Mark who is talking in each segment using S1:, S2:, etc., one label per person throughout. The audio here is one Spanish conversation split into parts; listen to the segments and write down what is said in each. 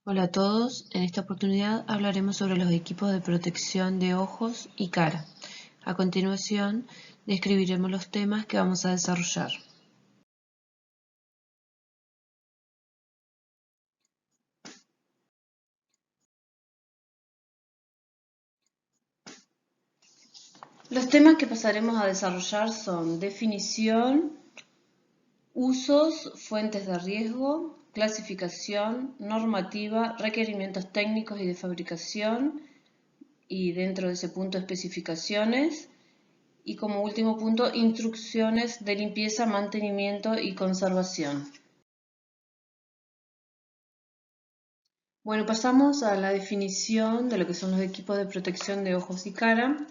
S1: Hola a todos, en esta oportunidad hablaremos sobre los equipos de protección de ojos y cara. A continuación, describiremos los temas que vamos a desarrollar. Los temas que pasaremos a desarrollar son definición, usos, fuentes de riesgo, clasificación, normativa, requerimientos técnicos y de fabricación, y dentro de ese punto especificaciones, y como último punto, instrucciones de limpieza, mantenimiento y conservación. Bueno, pasamos a la definición de lo que son los equipos de protección de ojos y cara.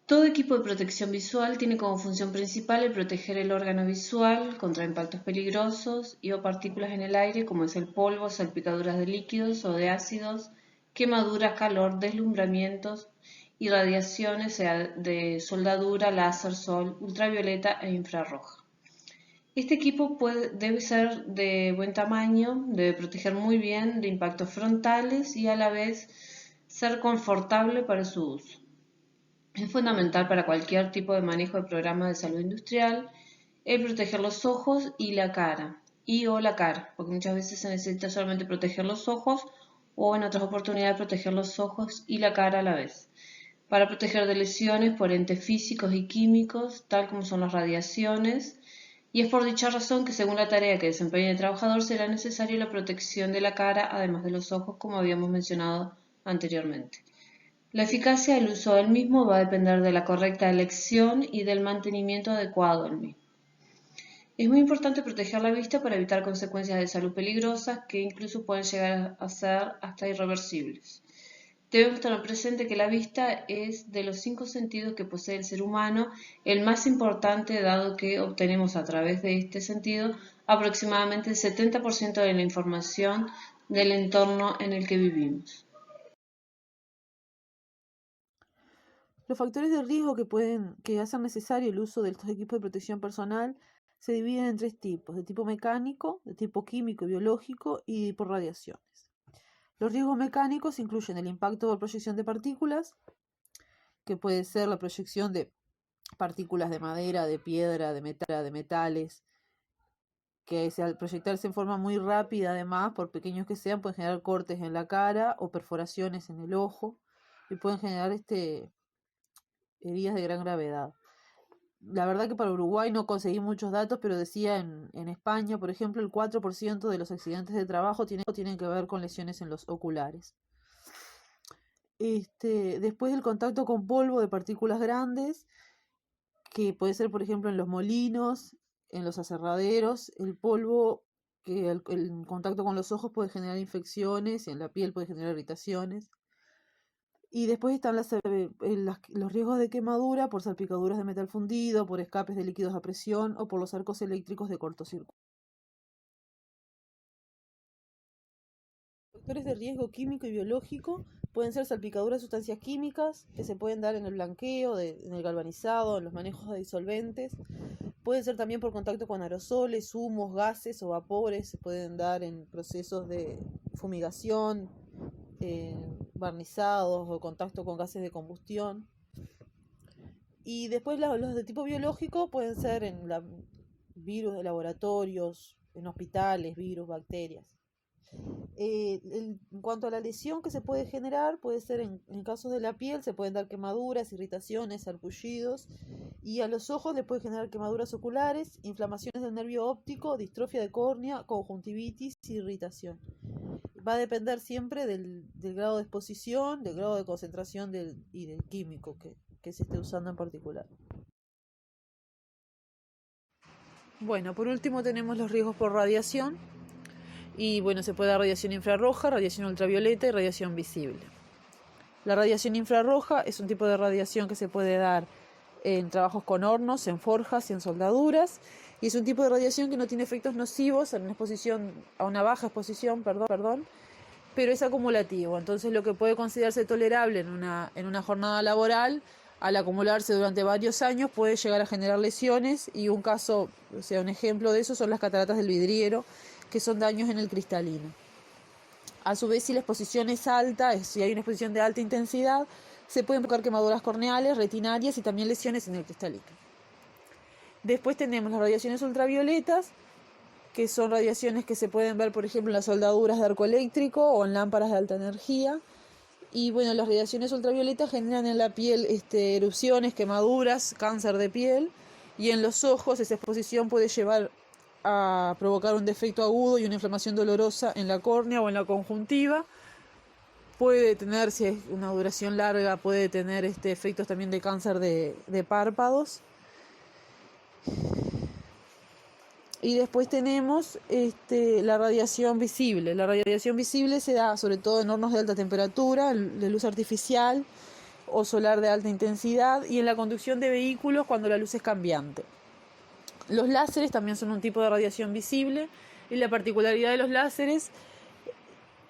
S1: Todo equipo de protección visual tiene como función principal el proteger el órgano visual contra impactos peligrosos y o partículas en el aire, como es el polvo, salpicaduras de líquidos o de ácidos, quemaduras, calor, deslumbramientos y radiaciones, sea de soldadura, láser, sol, ultravioleta e infrarroja. Este equipo debe ser de buen tamaño, debe proteger muy bien de impactos frontales y a la vez ser confortable para su uso. Es fundamental para cualquier tipo de manejo de programas de salud industrial el proteger los ojos y la cara, o la cara, porque muchas veces se necesita solamente proteger los ojos o en otras oportunidades proteger los ojos y la cara a la vez. Para proteger de lesiones por entes físicos y químicos, tal como son las radiaciones, y es por dicha razón que según la tarea que desempeñe el trabajador será necesaria la protección de la cara, además de los ojos, como habíamos mencionado anteriormente. La eficacia del uso del mismo va a depender de la correcta elección y del mantenimiento adecuado del mismo. Es muy importante proteger la vista para evitar consecuencias de salud peligrosas que incluso pueden llegar a ser hasta irreversibles. Debemos tener presente que la vista es de los 5 sentidos que posee el ser humano el más importante, dado que obtenemos a través de este sentido aproximadamente el 70% de la información del entorno en el que vivimos.
S2: Los factores de riesgo que hacen necesario el uso de estos equipos de protección personal se dividen en tres tipos: de tipo mecánico, de tipo químico y biológico y por radiaciones. Los riesgos mecánicos incluyen el impacto por proyección de partículas, que puede ser la proyección de partículas de madera, de piedra, de metales, que al proyectarse en forma muy rápida, además, por pequeños que sean, pueden generar cortes en la cara o perforaciones en el ojo y pueden generar heridas de gran gravedad. La verdad que para Uruguay no conseguí muchos datos, pero decía en España, por ejemplo, el 4% de los accidentes de trabajo tienen que ver con lesiones en los oculares. Después del contacto con polvo de partículas grandes, que puede ser, por ejemplo, en los molinos, en los aserraderos, el polvo, que el contacto con los ojos puede generar infecciones, en la piel puede generar irritaciones. Y después están los riesgos de quemadura por salpicaduras de metal fundido, por escapes de líquidos a presión o por los arcos eléctricos de cortocircuito. Factores de riesgo químico y biológico pueden ser salpicaduras de sustancias químicas que se pueden dar en el blanqueo, en el galvanizado, en los manejos de disolventes. Pueden ser también por contacto con aerosoles, humos, gases o vapores. Se pueden dar en procesos de fumigación, barnizados o contacto con gases de combustión. Y después los de tipo biológico pueden ser en virus de laboratorios, en hospitales, virus, bacterias. En cuanto a la lesión que se puede generar, puede ser en casos de la piel, se pueden dar quemaduras, irritaciones, sarpullidos, y a los ojos le puede generar quemaduras oculares, inflamaciones del nervio óptico, distrofia de córnea, conjuntivitis y irritación. Va a depender siempre del grado de exposición, del grado de concentración y del químico que se esté usando en particular. Bueno, por último tenemos los riesgos por radiación. Y bueno, se puede dar radiación infrarroja, radiación ultravioleta y radiación visible. La radiación infrarroja es un tipo de radiación que se puede dar en trabajos con hornos, en forjas y en soldaduras. Y es un tipo de radiación que no tiene efectos nocivos a una baja exposición, pero es acumulativo. Entonces lo que puede considerarse tolerable en una jornada laboral, al acumularse durante varios años, puede llegar a generar lesiones. Y un ejemplo de eso son las cataratas del vidriero, que son daños en el cristalino. A su vez, si la exposición es alta, si hay una exposición de alta intensidad, se pueden provocar quemaduras corneales, retinarias y también lesiones en el cristalino. Después tenemos las radiaciones ultravioletas, que son radiaciones que se pueden ver, por ejemplo, en las soldaduras de arco eléctrico o en lámparas de alta energía. Y bueno, las radiaciones ultravioletas generan en la piel erupciones, quemaduras, cáncer de piel, y en los ojos esa exposición puede llevar a provocar un defecto agudo y una inflamación dolorosa en la córnea o en la conjuntiva. Puede tener, si es una duración larga, puede tener efectos también de cáncer de párpados. Y después tenemos la radiación visible. La radiación visible se da sobre todo en hornos de alta temperatura, de luz artificial o solar de alta intensidad, y en la conducción de vehículos cuando la luz es cambiante. Los láseres también son un tipo de radiación visible, y la particularidad de los láseres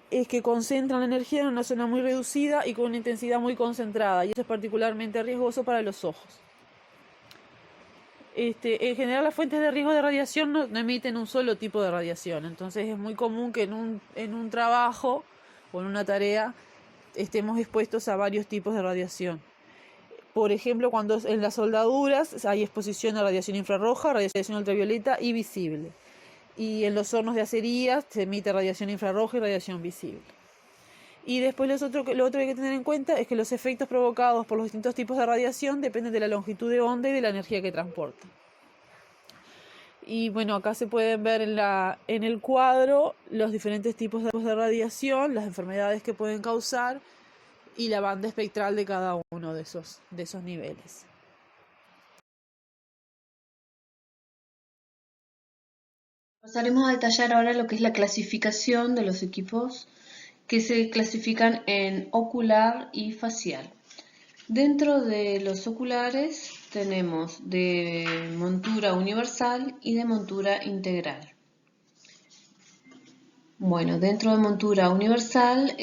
S2: es que concentran la energía en una zona muy reducida y con una intensidad muy concentrada, y eso es particularmente riesgoso para los ojos. En general las fuentes de riesgo de radiación no emiten un solo tipo de radiación, entonces es muy común que en un trabajo o en una tarea estemos expuestos a varios tipos de radiación. Por ejemplo, cuando en las soldaduras hay exposición a radiación infrarroja, radiación ultravioleta y visible. Y en los hornos de acerías se emite radiación infrarroja y radiación visible. Y después lo otro que hay que tener en cuenta es que los efectos provocados por los distintos tipos de radiación dependen de la longitud de onda y de la energía que transporta. Y bueno, acá se pueden ver en el cuadro los diferentes tipos de radiación, las enfermedades que pueden causar y la banda espectral de cada uno de esos niveles.
S1: Pasaremos a detallar ahora lo que es la clasificación de los equipos que se clasifican en ocular y facial. Dentro de los oculares tenemos de montura universal y de montura integral. Bueno, dentro de montura universal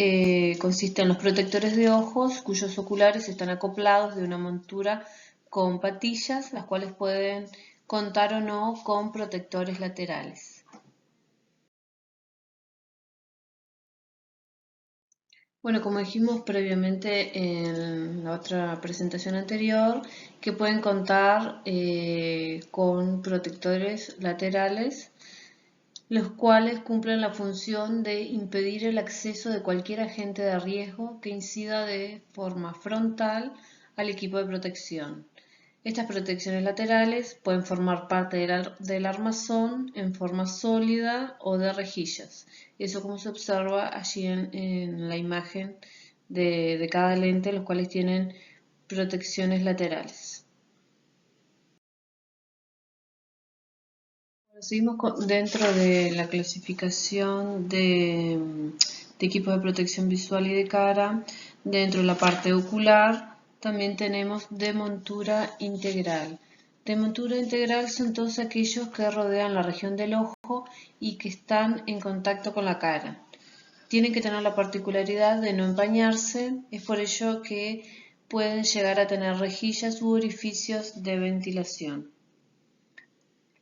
S1: consisten los protectores de ojos cuyos oculares están acoplados de una montura con patillas, las cuales pueden contar o no con protectores laterales. Bueno, como dijimos previamente en la otra presentación anterior, que pueden contar con protectores laterales, los cuales cumplen la función de impedir el acceso de cualquier agente de riesgo que incida de forma frontal al equipo de protección. Estas protecciones laterales pueden formar parte del armazón en forma sólida o de rejillas. Eso como se observa allí en la imagen de cada lente, los cuales tienen protecciones laterales. Seguimos dentro de la clasificación de equipos de protección visual y de cara. Dentro de la parte ocular también tenemos de montura integral. De montura integral son todos aquellos que rodean la región del ojo y que están en contacto con la cara. Tienen que tener la particularidad de no empañarse, es por ello que pueden llegar a tener rejillas u orificios de ventilación.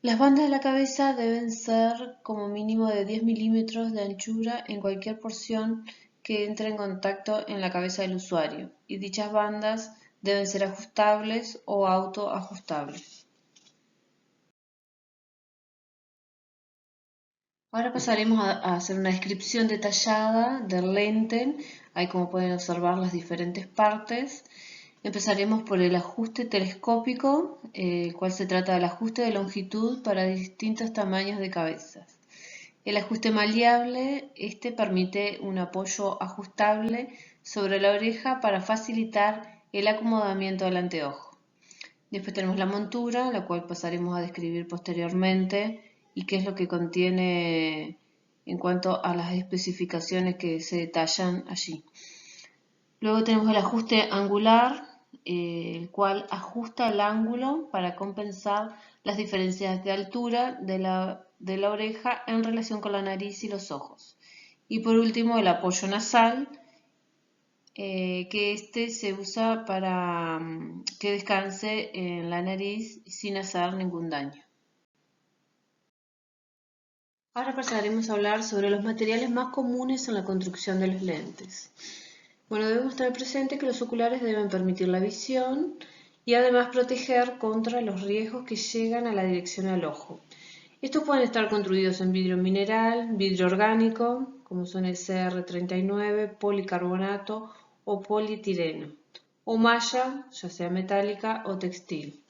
S1: Las bandas de la cabeza deben ser como mínimo de 10 milímetros de anchura en cualquier porción que entre en contacto en la cabeza del usuario, y dichas bandas deben ser ajustables o autoajustables. Ahora pasaremos a hacer una descripción detallada del lente. Ahí, como pueden observar, las diferentes partes. Empezaremos por el ajuste telescópico, el cual se trata del ajuste de longitud para distintos tamaños de cabezas. El ajuste maleable, permite un apoyo ajustable sobre la oreja para facilitar el acomodamiento del anteojo. Después tenemos la montura, la cual pasaremos a describir posteriormente y qué es lo que contiene en cuanto a las especificaciones que se detallan allí. Luego tenemos el ajuste angular, el cual ajusta el ángulo para compensar las diferencias de altura de la oreja en relación con la nariz y los ojos. Y por último, el apoyo nasal, que se usa para que descanse en la nariz sin hacer ningún daño. Ahora pasaremos a hablar sobre los materiales más comunes en la construcción de los lentes. Bueno, debemos tener presente que los oculares deben permitir la visión y además proteger contra los riesgos que llegan a la dirección al ojo. Estos pueden estar construidos en vidrio mineral, vidrio orgánico, como son el CR39, policarbonato o polietileno, o malla, ya sea metálica o textil.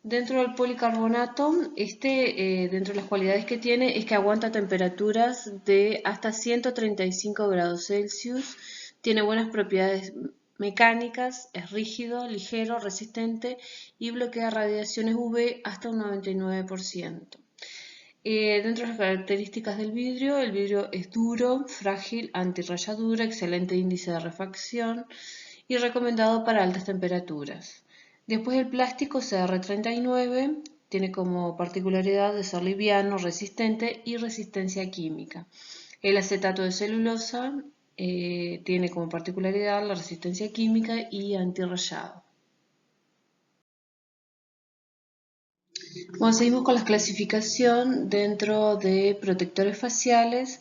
S1: Dentro del policarbonato, dentro de las cualidades que tiene es que aguanta temperaturas de hasta 135 grados Celsius, tiene buenas propiedades mecánicas, es rígido, ligero, resistente y bloquea radiaciones UV hasta un 99%. Dentro de las características del vidrio, el vidrio es duro, frágil, antirrayadura, excelente índice de refracción y recomendado para altas temperaturas. Después el plástico CR39 tiene como particularidad de ser liviano, resistente y resistencia química. El acetato de celulosa tiene como particularidad la resistencia química y antirrayado. Bueno, seguimos con la clasificación dentro de protectores faciales.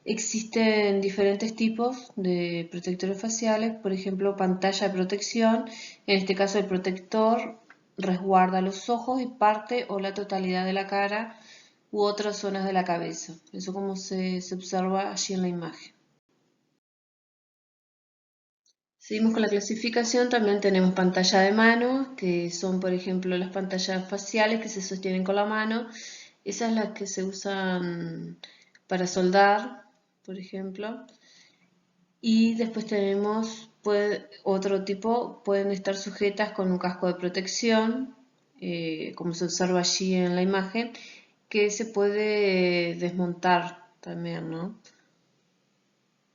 S1: Existen diferentes tipos de protectores faciales, por ejemplo, pantalla de protección. En este caso, el protector resguarda los ojos y parte o la totalidad de la cara u otras zonas de la cabeza. Eso como se observa allí en la imagen. Seguimos con la clasificación, también tenemos pantalla de mano, que son por ejemplo las pantallas faciales que se sostienen con la mano. Esas son las que se usan para soldar, por ejemplo. Y después tenemos otro tipo, pueden estar sujetas con un casco de protección, como se observa allí en la imagen, que se puede desmontar también, ¿no?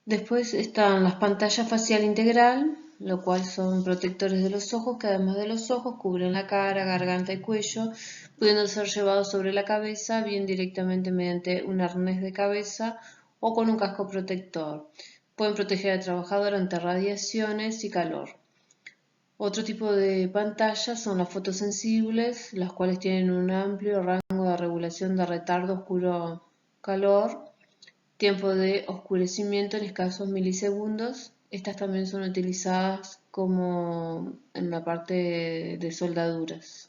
S1: Después están las pantallas facial integral, lo cual son protectores de los ojos que además de los ojos cubren la cara, garganta y cuello, pudiendo ser llevados sobre la cabeza, bien directamente mediante un arnés de cabeza o con un casco protector. Pueden proteger al trabajador ante radiaciones y calor. Otro tipo de pantallas son las fotosensibles, las cuales tienen un amplio rango de regulación de retardo oscuro-calor, tiempo de oscurecimiento en escasos milisegundos. Estas también son utilizadas como en la parte de soldaduras.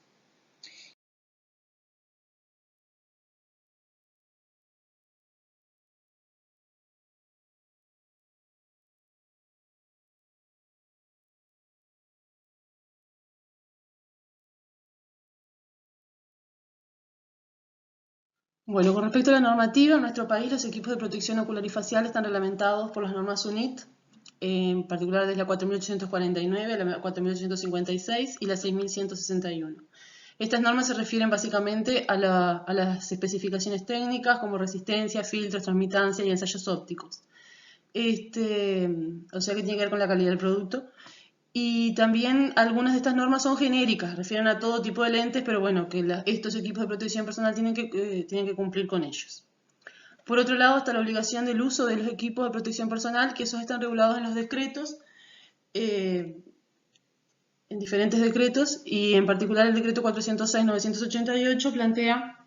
S2: Bueno, con respecto a la normativa, en nuestro país los equipos de protección ocular y facial están reglamentados por las normas UNIT, en particular desde la 4849, la 4856 y la 6161. Estas normas se refieren básicamente a las especificaciones técnicas como resistencia, filtros, transmitancia y ensayos ópticos. O sea que tiene que ver con la calidad del producto. Y también algunas de estas normas son genéricas, refieren a todo tipo de lentes, pero bueno, que estos equipos de protección personal tienen que cumplir con ellos. Por otro lado está la obligación del uso de los equipos de protección personal, que esos están regulados en los decretos, en diferentes decretos, y en particular el decreto 406-988 plantea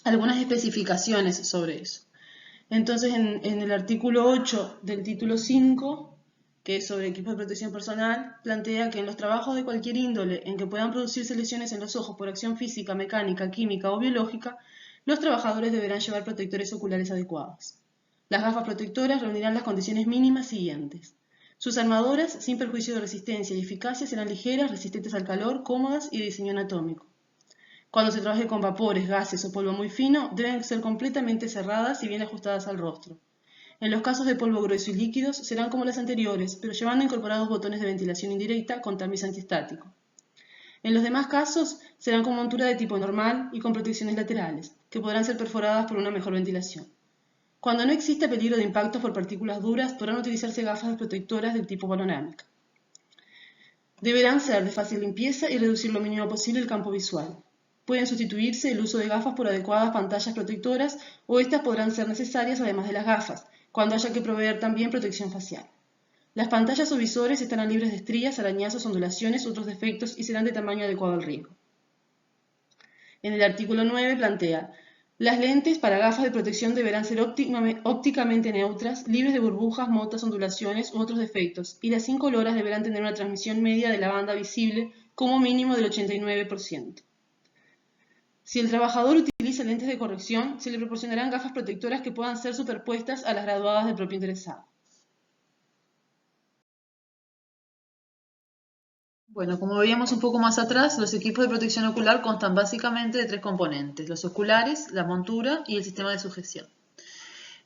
S2: algunas especificaciones sobre eso. Entonces, en el artículo 8 del título 5, que es sobre equipos de protección personal, plantea que en los trabajos de cualquier índole en que puedan producirse lesiones en los ojos por acción física, mecánica, química o biológica, los trabajadores deberán llevar protectores oculares adecuados. Las gafas protectoras reunirán las condiciones mínimas siguientes. Sus armadoras, sin perjuicio de resistencia y eficacia, serán ligeras, resistentes al calor, cómodas y de diseño anatómico. Cuando se trabaje con vapores, gases o polvo muy fino, deben ser completamente cerradas y bien ajustadas al rostro. En los casos de polvo grueso y líquidos serán como las anteriores, pero llevando incorporados botones de ventilación indirecta con tamiz antiestático. En los demás casos serán con montura de tipo normal y con protecciones laterales, que podrán ser perforadas por una mejor ventilación. Cuando no exista peligro de impactos por partículas duras, podrán utilizarse gafas protectoras del tipo panorámica. Deberán ser de fácil limpieza y reducir lo mínimo posible el campo visual. Pueden sustituirse el uso de gafas por adecuadas pantallas protectoras o estas podrán ser necesarias además de las gafas, cuando haya que proveer también protección facial. Las pantallas o visores estarán libres de estrías, arañazos, ondulaciones u otros defectos y serán de tamaño adecuado al riesgo. En el artículo 9 plantea:
S1: Las lentes para gafas de protección deberán ser ópticamente neutras, libres de burbujas, motas, ondulaciones u otros defectos, y las sin coloras deberán tener una transmisión media de la banda visible como mínimo del 89%. Si el trabajador utiliza lentes de corrección, se le proporcionarán gafas protectoras que puedan ser superpuestas a las graduadas del propio interesado. Bueno, como veíamos un poco más atrás, los equipos de protección ocular constan básicamente de tres componentes: los oculares, la montura y el sistema de sujeción.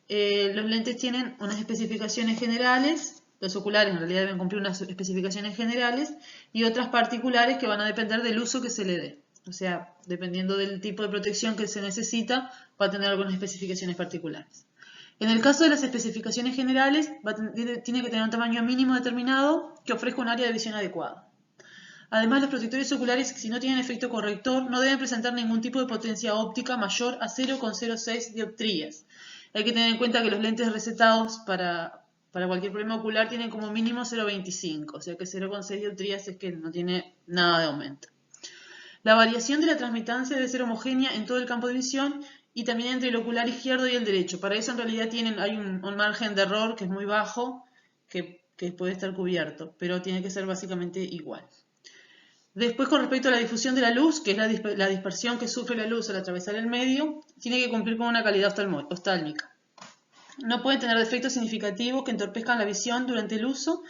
S1: Los lentes tienen unas especificaciones generales, los oculares en realidad deben cumplir unas especificaciones generales y otras particulares que van a depender del uso que se le dé. O sea, dependiendo del tipo de protección que se necesita, va a tener algunas especificaciones particulares. En el caso de las especificaciones generales, tiene que tener un tamaño mínimo determinado que ofrezca un área de visión adecuada. Además, los protectores oculares, si no tienen efecto corrector, no deben presentar ningún tipo de potencia óptica mayor a 0,06 dioptrías. Hay que tener en cuenta que los lentes recetados para cualquier problema ocular tienen como mínimo 0,25, o sea que 0,6 dioptrías es que no tiene nada de aumento. La variación de la transmitancia debe ser homogénea en todo el campo de visión y también entre el ocular izquierdo y el derecho. Para eso en realidad hay un margen de error que es muy bajo, que puede estar cubierto, pero tiene que ser básicamente igual. Después, con respecto a la difusión de la luz, que es la dispersión que sufre la luz al atravesar el medio, tiene que cumplir con una calidad oftálmica. No puede tener defectos significativos que entorpezcan la visión durante el uso,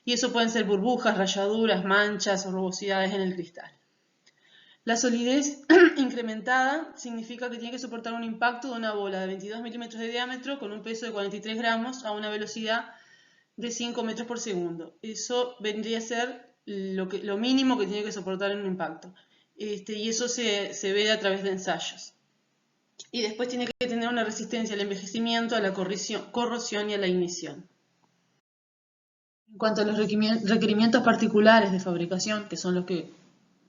S1: y eso pueden ser burbujas, rayaduras, manchas o rugosidades en el cristal. La solidez incrementada significa que tiene que soportar un impacto de una bola de 22 milímetros de diámetro con un peso de 43 gramos a una velocidad de 5 metros por segundo. Eso vendría a ser lo mínimo que tiene que soportar en un impacto. Y eso se ve a través de ensayos. Y después tiene que tener una resistencia al envejecimiento, a la corrosión y a la ignición. En cuanto a los requerimientos particulares de fabricación, que son los que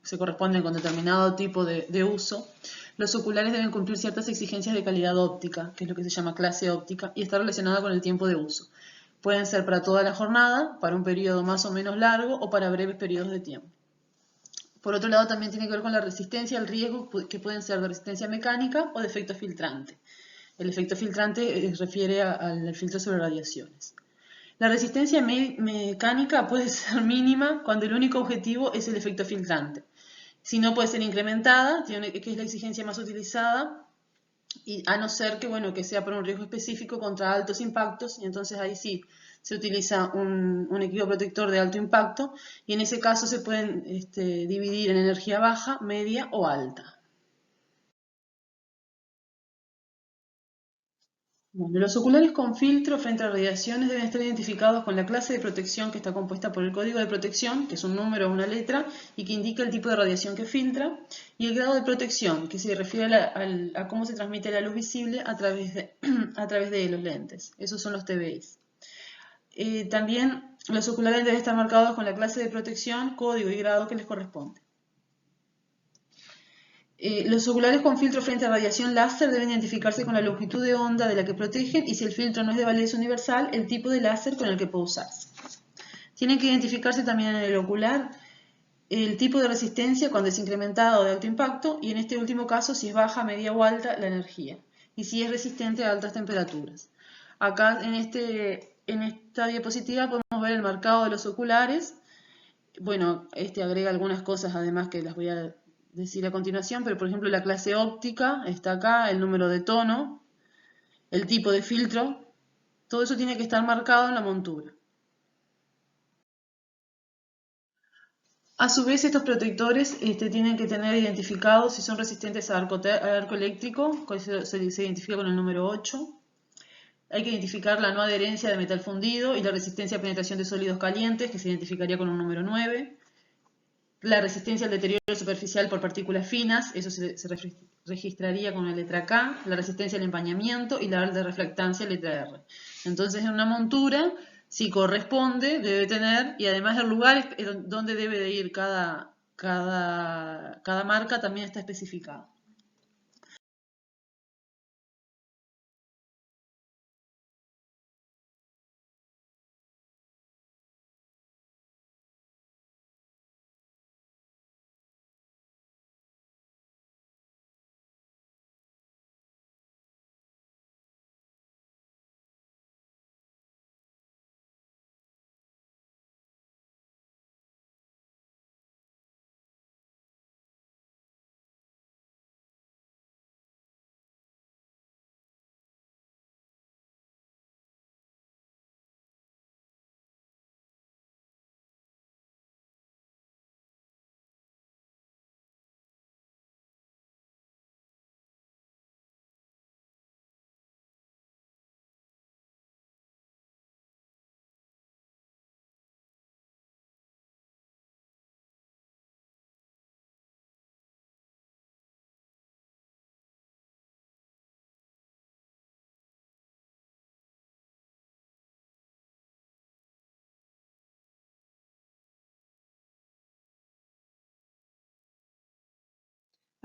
S1: se corresponden con determinado tipo de uso, los oculares deben cumplir ciertas exigencias de calidad óptica, que es lo que se llama clase óptica, y está relacionada con el tiempo de uso. Pueden ser para toda la jornada, para un periodo más o menos largo o para breves periodos de tiempo. Por otro lado, también tiene que ver con la resistencia al riesgo, que pueden ser de resistencia mecánica o de efecto filtrante. El efecto filtrante refiere al filtro sobre radiaciones. La resistencia mecánica puede ser mínima cuando el único objetivo es el efecto filtrante. Si no, puede ser incrementada, que es la exigencia más utilizada, y a no ser que sea por un riesgo específico contra altos impactos, y entonces ahí sí se utiliza un equipo protector de alto impacto, y en ese caso se pueden dividir en energía baja, media o alta. Bueno, los oculares con filtro frente a radiaciones deben estar identificados con la clase de protección que está compuesta por el código de protección, que es un número o una letra, y que indica el tipo de radiación que filtra, y el grado de protección, que se refiere a cómo se transmite la luz visible a través de los lentes. Esos son los TBIs. También los oculares deben estar marcados con la clase de protección, código y grado que les corresponde. Los oculares con filtro frente a radiación láser deben identificarse con la longitud de onda de la que protegen y, si el filtro no es de validez universal, el tipo de láser con el que puede usarse. Tienen que identificarse también en el ocular el tipo de resistencia cuando es incrementada o de alto impacto, y en este último caso si es baja, media o alta la energía, y si es resistente a altas temperaturas. Acá en esta diapositiva podemos ver el marcado de los oculares. Bueno, agrega algunas cosas además que las voy a decir a continuación, pero por ejemplo la clase óptica está acá, el número de tono, el tipo de filtro, todo eso tiene que estar marcado en la montura. A su vez, estos protectores tienen que tener identificados si son resistentes al arco eléctrico, que se identifica con el número 8. Hay que identificar la no adherencia de metal fundido y la resistencia a penetración de sólidos calientes, que se identificaría con un número 9. La resistencia al deterioro superficial por partículas finas, eso se registraría con la letra K. La resistencia al empañamiento y la de reflectancia, letra R. Entonces, en una montura, si corresponde, debe tener, y además el lugar donde debe de ir cada marca también está especificado.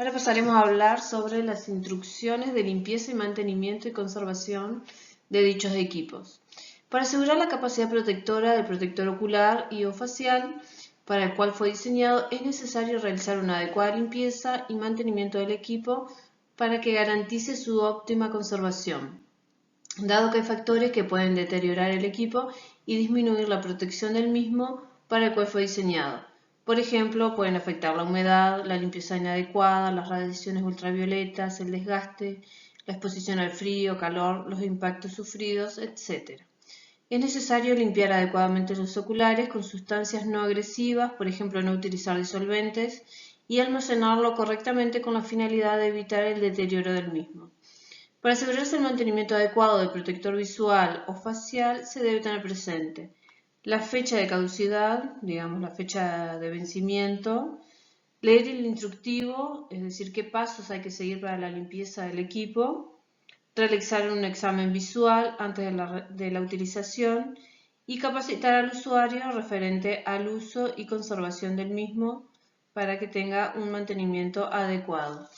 S1: Ahora pasaremos a hablar sobre las instrucciones de limpieza y mantenimiento y conservación de dichos equipos. Para asegurar la capacidad protectora del protector ocular y o facial para el cual fue diseñado, es necesario realizar una adecuada limpieza y mantenimiento del equipo para que garantice su óptima conservación, dado que hay factores que pueden deteriorar el equipo y disminuir la protección del mismo para el cual fue diseñado. Por ejemplo, pueden afectar la humedad, la limpieza inadecuada, las radiaciones ultravioletas, el desgaste, la exposición al frío, calor, los impactos sufridos, etc. Es necesario limpiar adecuadamente los oculares con sustancias no agresivas, por ejemplo, no utilizar disolventes, y almacenarlo correctamente con la finalidad de evitar el deterioro del mismo. Para asegurarse el mantenimiento adecuado del protector visual o facial, se debe tener presente la fecha de caducidad, digamos la fecha de vencimiento, leer el instructivo, es decir, qué pasos hay que seguir para la limpieza del equipo, realizar un examen visual antes de la utilización y capacitar al usuario referente al uso y conservación del mismo para que tenga un mantenimiento adecuado.